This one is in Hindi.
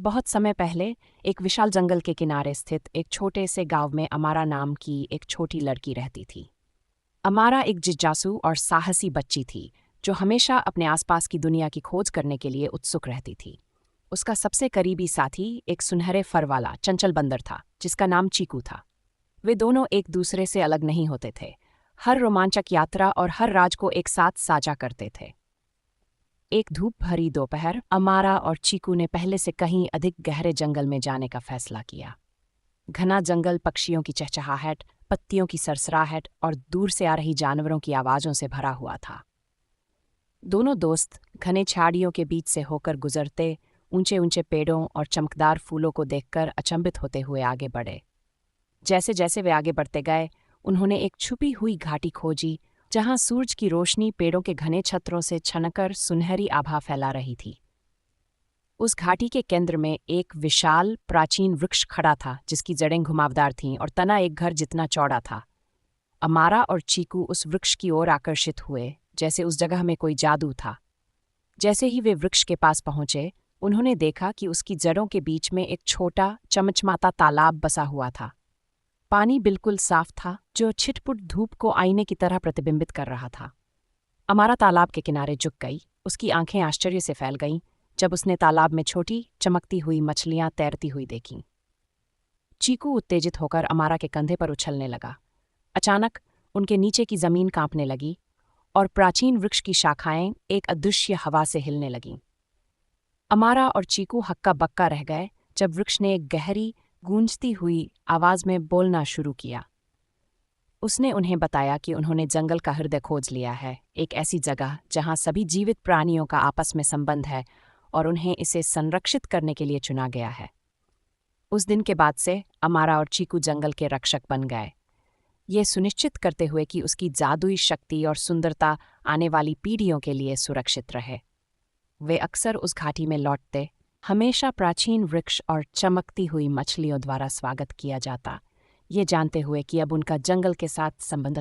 बहुत समय पहले एक विशाल जंगल के किनारे स्थित एक छोटे से गांव में अमारा नाम की एक छोटी लड़की रहती थी। अमारा एक जिज्ञासु और साहसी बच्ची थी जो हमेशा अपने आसपास की दुनिया की खोज करने के लिए उत्सुक रहती थी। उसका सबसे करीबी साथी एक सुनहरे फर वाला चंचल बंदर था जिसका नाम चीकू था। वे दोनों एक दूसरे से अलग नहीं होते थे, हर रोमांचक यात्रा और हर राज को एक साथ साझा करते थे। एक धूप भरी दोपहर अमारा और चीकू ने पहले से कहीं अधिक गहरे जंगल में जाने का फैसला किया। घना जंगल पक्षियों की चहचहाहट, पत्तियों की सरसराहट और दूर से आ रही जानवरों की आवाज़ों से भरा हुआ था। दोनों दोस्त घने झाड़ियों के बीच से होकर गुजरते, ऊंचे ऊंचे पेड़ों और चमकदार फूलों को देखकर अचंभित होते हुए आगे बढ़े। जैसे जैसे वे आगे बढ़ते गए, उन्होंने एक छुपी हुई घाटी खोजी जहां सूरज की रोशनी पेड़ों के घने छत्रों से छनकर सुनहरी आभा फैला रही थी। उस घाटी के केंद्र में एक विशाल प्राचीन वृक्ष खड़ा था जिसकी जड़ें घुमावदार थीं और तना एक घर जितना चौड़ा था। अमारा और चीकू उस वृक्ष की ओर आकर्षित हुए जैसे उस जगह में कोई जादू था। जैसे ही वे वृक्ष के पास पहुंचे, उन्होंने देखा कि उसकी जड़ों के बीच में एक छोटा चमचमाता तालाब बसा हुआ था। पानी बिल्कुल साफ था, जो छिटपुट धूप को आईने की तरह प्रतिबिंबित कर रहा था। अमारा तालाब के किनारे झुक गई, उसकी आंखें आश्चर्य से फैल गईं जब उसने तालाब में छोटी चमकती हुई मछलियां तैरती हुई देखीं। चीकू उत्तेजित होकर अमारा के कंधे पर उछलने लगा। अचानक उनके नीचे की जमीन कांपने लगी और प्राचीन वृक्ष की शाखाएं एक अदृश्य हवा से हिलने लगीं। अमारा और चीकू हक्का बक्का रह गए जब वृक्ष ने एक गहरी गूंजती हुई आवाज में बोलना शुरू किया। उसने उन्हें बताया कि उन्होंने जंगल का हृदय खोज लिया है, एक ऐसी जगह जहां सभी जीवित प्राणियों का आपस में संबंध है और उन्हें इसे संरक्षित करने के लिए चुना गया है। उस दिन के बाद से अमारा और चीकू जंगल के रक्षक बन गए, ये सुनिश्चित करते हुए कि उसकी जादुई शक्ति और सुंदरता आने वाली पीढ़ियों के लिए सुरक्षित रहे। वे अक्सर उस घाटी में लौटते, हमेशा प्राचीन वृक्ष और चमकती हुई मछलियों द्वारा स्वागत किया जाता, ये जानते हुए कि अब उनका जंगल के साथ संबंध